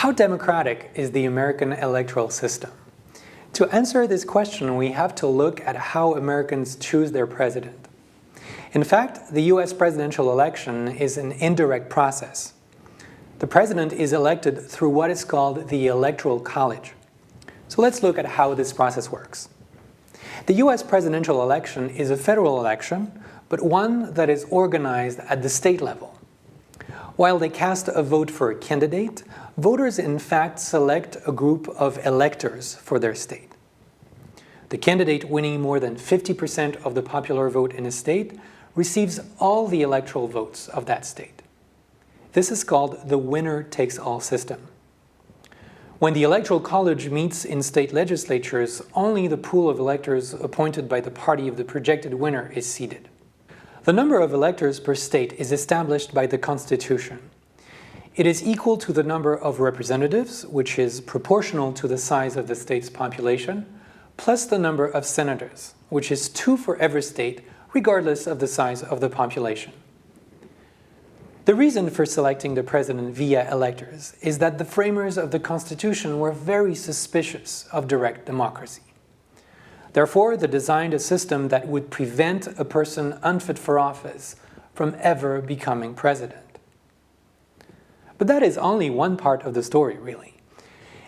How democratic is the American electoral system? To answer this question, we have to look at how Americans choose their president. In fact, the US presidential election is an indirect process. The president is elected through what is called the Electoral College. So let's look at how this process works. The US presidential election is a federal election, but one that is organized at the state level. While they cast a vote for a candidate, voters in fact select a group of electors for their state. The candidate winning more than 50% of the popular vote in a state receives all the electoral votes of that state. This is called the winner-takes-all system. When the Electoral College meets in state legislatures, only the pool of electors appointed by the party of the projected winner is seated. The number of electors per state is established by the Constitution. It is equal to the number of representatives, which is proportional to the size of the state's population, plus the number of senators, which is 2 for every state, regardless of the size of the population. The reason for selecting the president via electors is that the framers of the Constitution were very suspicious of direct democracy. Therefore, they designed a system that would prevent a person unfit for office from ever becoming president. But that is only one part of the story, really.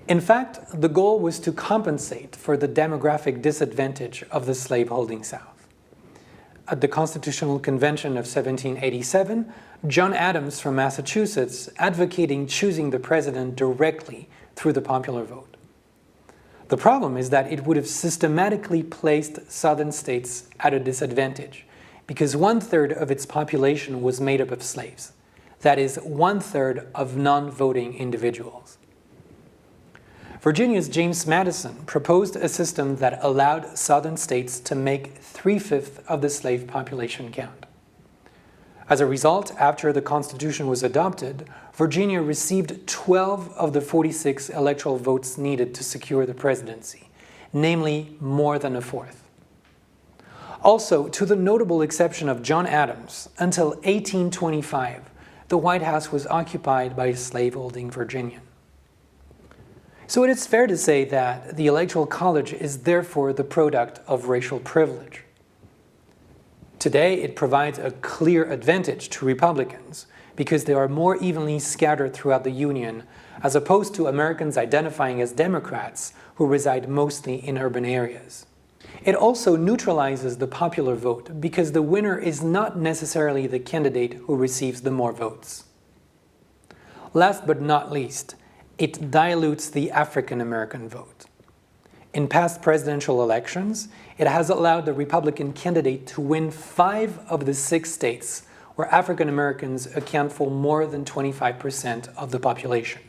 In fact, the goal was to compensate for the demographic disadvantage of the slaveholding South. At the Constitutional Convention of 1787, John Adams from Massachusetts advocating choosing the president directly through the popular vote. The problem is that it would have systematically placed southern states at a disadvantage because 1/3 of its population was made up of slaves. That is, 1/3 of non-voting individuals. Virginia's James Madison proposed a system that allowed southern states to make 3/5 of the slave population count. As a result, after the Constitution was adopted, Virginia received 12 of the 46 electoral votes needed to secure the presidency, namely more than a fourth. Also, to the notable exception of John Adams, until 1825, the White House was occupied by a slaveholding Virginian. So it is fair to say that the Electoral College is therefore the product of racial privilege. Today, it provides a clear advantage to Republicans because they are more evenly scattered throughout the Union as opposed to Americans identifying as Democrats who reside mostly in urban areas. It also neutralizes the popular vote because the winner is not necessarily the candidate who receives the more votes. Last but not least, it dilutes the African American vote. In past presidential elections, it has allowed the Republican candidate to win 5 of the 6 states where African Americans account for more than 25% of the population.